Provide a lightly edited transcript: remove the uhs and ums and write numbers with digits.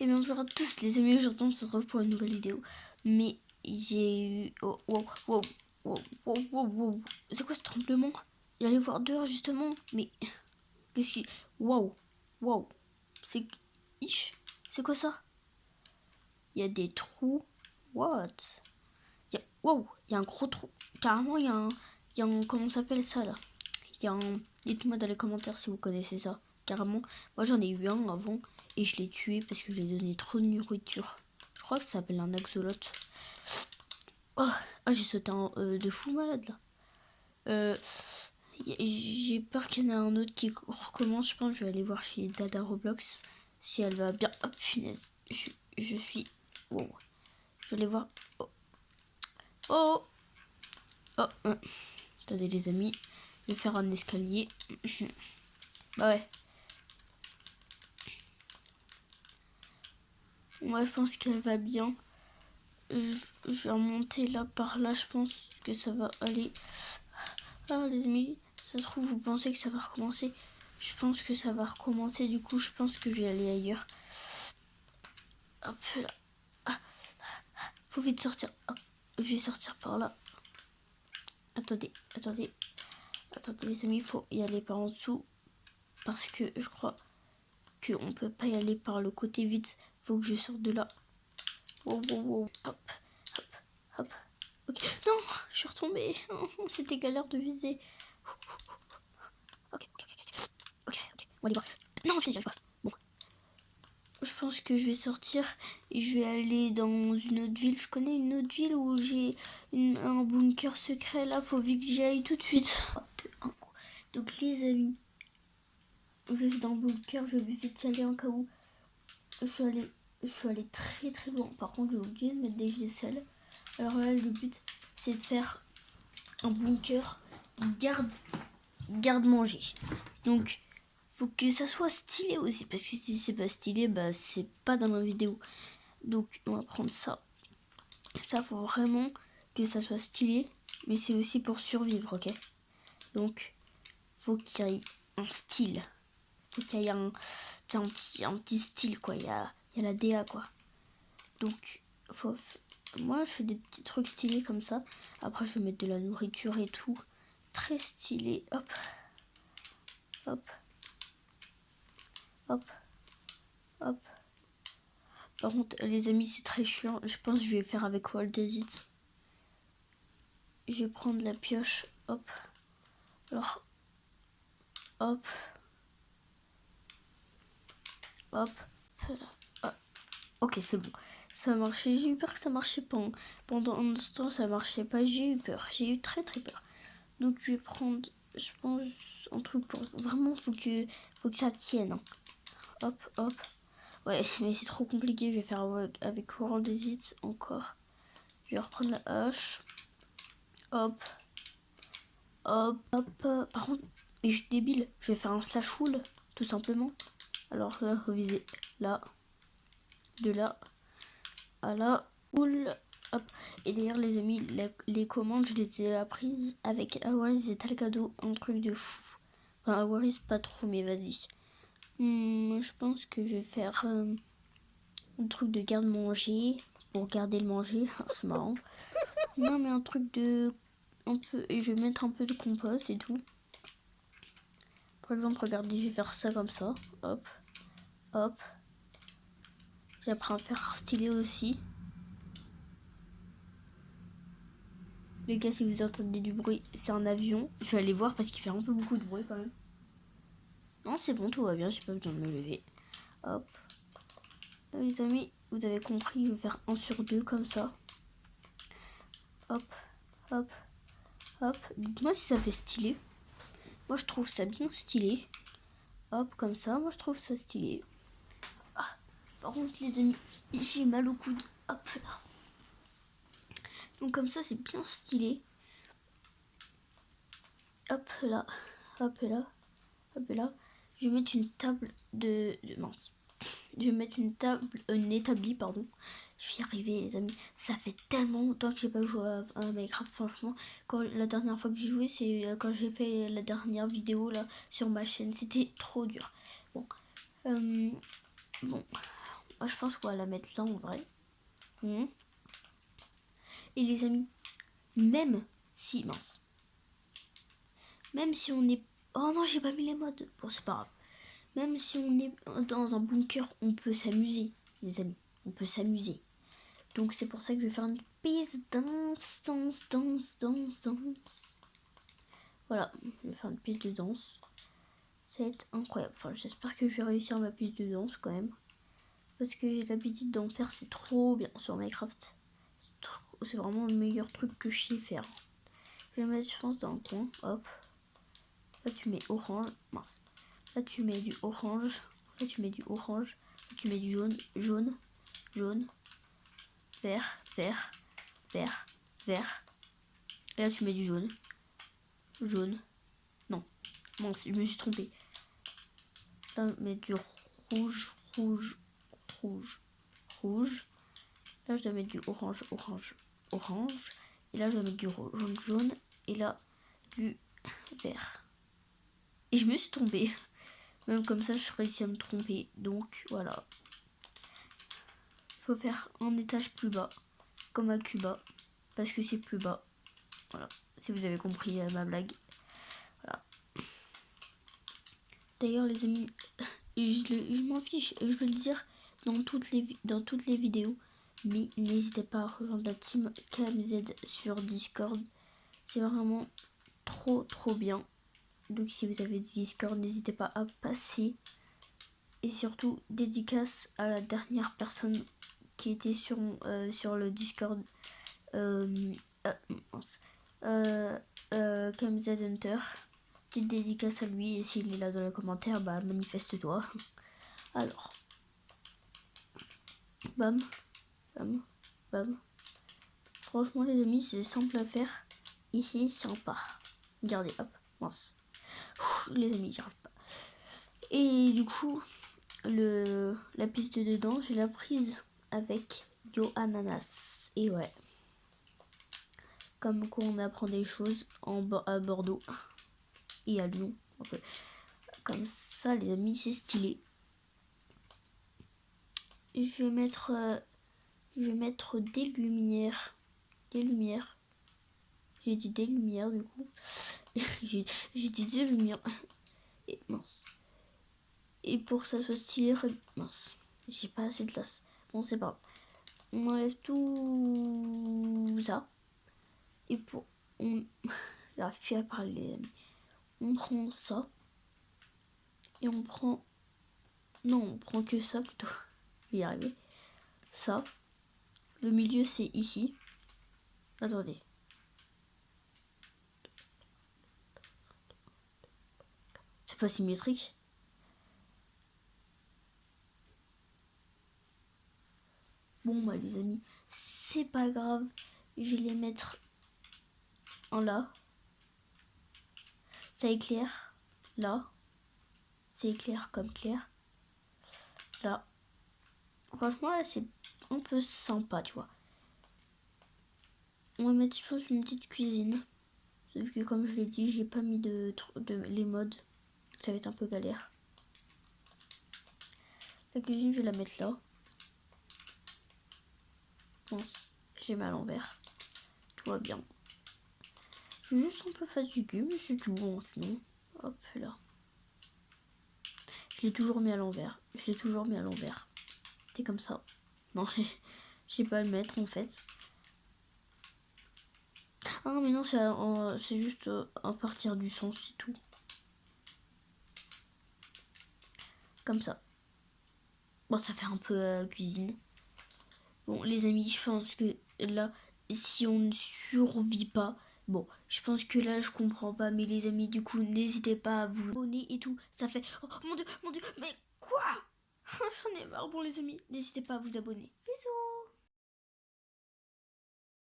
Et bien bonjour à tous les amis, aujourd'hui on se retrouve pour une nouvelle vidéo. Mais j'ai eu... Oh, wow, wow, wow, wow, wow, wow. C'est quoi ce tremblement? J'allais voir dehors justement, mais... Qu'est-ce qui... Wow, wow. C'est... Ich. C'est quoi ça? Il y a des trous. What? Wow, il y a un gros trou. Carrément, il y a un... Comment ça s'appelle ça là? Il y a un... Dites-moi dans les commentaires si vous connaissez ça. Carrément, moi j'en ai eu un avant et je l'ai tué parce que je lui ai donné trop de nourriture. Je crois que ça s'appelle un axolote. Oh, j'ai sauté de fou malade là. J'ai peur qu'il y en ait un autre qui recommence. Je pense que je vais aller voir chez Dada Roblox si elle va bien. Hop, punaise. Je suis. Wow. Je vais aller voir. Oh. Oh. Oh. Attendez les amis. Je vais faire un escalier. Bah ouais. Moi je pense qu'elle va bien. Je vais remonter là par là. Je pense que ça va aller. Ah les amis, ça se trouve vous pensez que ça va recommencer. Je pense que ça va recommencer. Du coup je pense que je vais aller ailleurs. Hop là. Ah, faut vite sortir. Hop, je vais sortir par là. Attendez les amis, il faut y aller par en dessous. Parce que je crois qu'on peut pas y aller par le côté vite. Faut que je sorte de là. Wow, wow, wow. Hop, hop, hop. Ok, non, je suis retombée. C'était galère de viser. Ok. On va aller voir. Non, j'y arrive pas. Bon. Je pense que je vais sortir et je vais aller dans une autre ville. Je connais une autre ville où j'ai un bunker secret. Là, faut vite que j'y aille tout de suite. Donc les amis, je suis dans le bunker. Je vais vite y aller en cas où. Je suis allée très très loin. Par contre, j'ai oublié de mettre des giselles. Alors là, le but, c'est de faire un bunker garde-manger. Donc, faut que ça soit stylé aussi. Parce que si c'est pas stylé, bah c'est pas dans ma vidéo. Donc, on va prendre ça. Ça, faut vraiment que ça soit stylé. Mais c'est aussi pour survivre, ok? Donc, faut qu'il y ait un style. Faut qu'il y ait un petit style, quoi. Il y a la DA, quoi. Donc, moi, je fais des petits trucs stylés comme ça. Après, je vais mettre de la nourriture et tout. Très stylé. Hop. Hop. Hop. Hop. Par contre, les amis, c'est très chiant. Je pense que je vais faire avec Walt Desert. Je vais prendre la pioche. Hop. Alors. Hop. Hop. Voilà. Ok, c'est bon. Ça marchait. J'ai eu peur que ça marchait pas. Pendant un instant, ça marchait pas. J'ai eu peur. J'ai eu très très peur. Donc, je vais prendre, je pense, un truc pour... Vraiment, faut que ça tienne. Hein. Hop, hop. Ouais, mais c'est trop compliqué. Je vais faire avec World Exit encore. Je vais reprendre la hache. Hop. Hop, hop. Par contre, mais je suis débile. Je vais faire un slash wool, tout simplement. Alors là, faut viser là. De là à là. Wool. Hop. Et d'ailleurs, les amis, les commandes, je les ai apprises avec Awaris et Talcado. Un truc de fou. Enfin, Awaris, pas trop, mais vas-y. Je pense que je vais faire un truc de garde-manger. Pour garder le manger. C'est marrant. Non, mais un truc de... un peu... Et je vais mettre un peu de compost et tout. Par exemple, regardez, je vais faire ça comme ça. Hop. Hop. J'apprends à faire stylé aussi. Les gars, si vous entendez du bruit, c'est un avion. Je vais aller voir parce qu'il fait un peu beaucoup de bruit quand même. Non, c'est bon, tout va bien, j'ai pas besoin de me lever. Hop. Les amis, vous avez compris, je vais faire 1 sur 2 comme ça. Hop, hop, hop. Dites-moi si ça fait stylé. Moi, je trouve ça bien stylé. Hop, comme ça, moi, je trouve ça stylé. Ah, par contre, les amis, j'ai mal au coude. Hop là. Donc comme ça, c'est bien stylé. Hop là, hop là, hop là. Je vais mettre une table de mince. Je vais mettre une table, établie, pardon. Je vais y arriver, les amis. Ça fait tellement longtemps que j'ai pas joué à Minecraft, franchement. La dernière fois que j'ai joué, c'est quand j'ai fait la dernière vidéo là sur ma chaîne. C'était trop dur. Bon, bon, Moi, je pense qu'on va la mettre là en vrai. Et les amis, même si, mince, même si on est... Oh non, j'ai pas mis les modes. Bon, c'est pas grave. Même si on est dans un bunker, on peut s'amuser, les amis. On peut s'amuser. Donc c'est pour ça que je vais faire une piste danse. Voilà, je vais faire une piste de danse. Ça va être incroyable. Enfin, j'espère que je vais réussir ma piste de danse quand même. Parce que j'ai l'habitude d'en faire, c'est trop bien sur Minecraft. C'est vraiment le meilleur truc que je sais faire. Je vais mettre, je pense, dans le coin. Hop. Là, tu mets orange. Mince. Là, tu mets du orange. Là, tu mets du orange. Là, tu mets du jaune. Vert. Et là, tu mets du jaune. Non. Mince, je me suis trompée. Là, mets du rouge. Là, je dois mettre du orange. Et là, je dois mettre du jaune. Et là, du vert. Et je me suis trompée. Même comme ça, je réussis à me tromper. Donc, voilà. Il faut faire un étage plus bas. Comme à Cuba. Parce que c'est plus bas. Voilà. Si vous avez compris ma blague. Voilà. D'ailleurs, les amis, je m'en fiche. Je vais le dire dans toutes les vidéos. Mais n'hésitez pas à rejoindre la team KMZ sur Discord. C'est vraiment trop bien. Donc si vous avez Discord, n'hésitez pas à passer. Et surtout, dédicace à la dernière personne qui était sur le Discord. KMZ Hunter. Petite dédicace à lui. Et s'il est là dans les commentaires, bah manifeste-toi. Alors. Bam. Franchement les amis, c'est simple à faire. Ici, sympa. Regardez, hop, mince. Les amis, j'y arrive pas. Et du coup, la piste dedans, je l'ai prise avec Yo Ananas. Et ouais. Comme quoi on apprend des choses à Bordeaux et à Lyon. Okay. Comme ça, les amis, c'est stylé. Je vais mettre des lumières. J'ai dit des lumières du coup. j'ai dit des lumières. Et mince. Et pour que ça soit stylé, mince. J'ai pas assez de place. Bon, c'est pas grave. On enlève tout ça. Et pour... J'arrive plus à parler, les amis. On prend ça. Et on prend... Non, on prend que ça plutôt. Je vais y arriver. Ça. Le milieu, c'est ici. Attendez. C'est pas symétrique. Bon, bah les amis, c'est pas grave. Je vais les mettre en là. Ça éclaire. Là. C'est éclair comme clair. Là. Franchement, là, c'est un peu sympa, tu vois. On va mettre, je pense, une petite cuisine. Sauf que, comme je l'ai dit, j'ai pas mis de les modes. Ça va être un peu galère. La cuisine, je vais la mettre là. Mince, je l'ai mis à l'envers. Tout va bien. Je suis juste un peu fatiguée, mais c'est tout bon, sinon. Hop, là. Je l'ai toujours mis à l'envers. C'est comme ça. Non, je sais pas le mettre, en fait. Ah non, mais non, c'est juste à partir du sens, c'est tout. Comme ça. Bon, ça fait un peu cuisine. Bon, les amis, je pense que là, si on ne survit pas, bon, je pense que là, je comprends pas. Mais les amis, du coup, n'hésitez pas à vous abonner et tout. Ça fait... Oh, mon Dieu, mais quoi? J'en ai marre. Bon, les amis, n'hésitez pas à vous abonner. Bisous.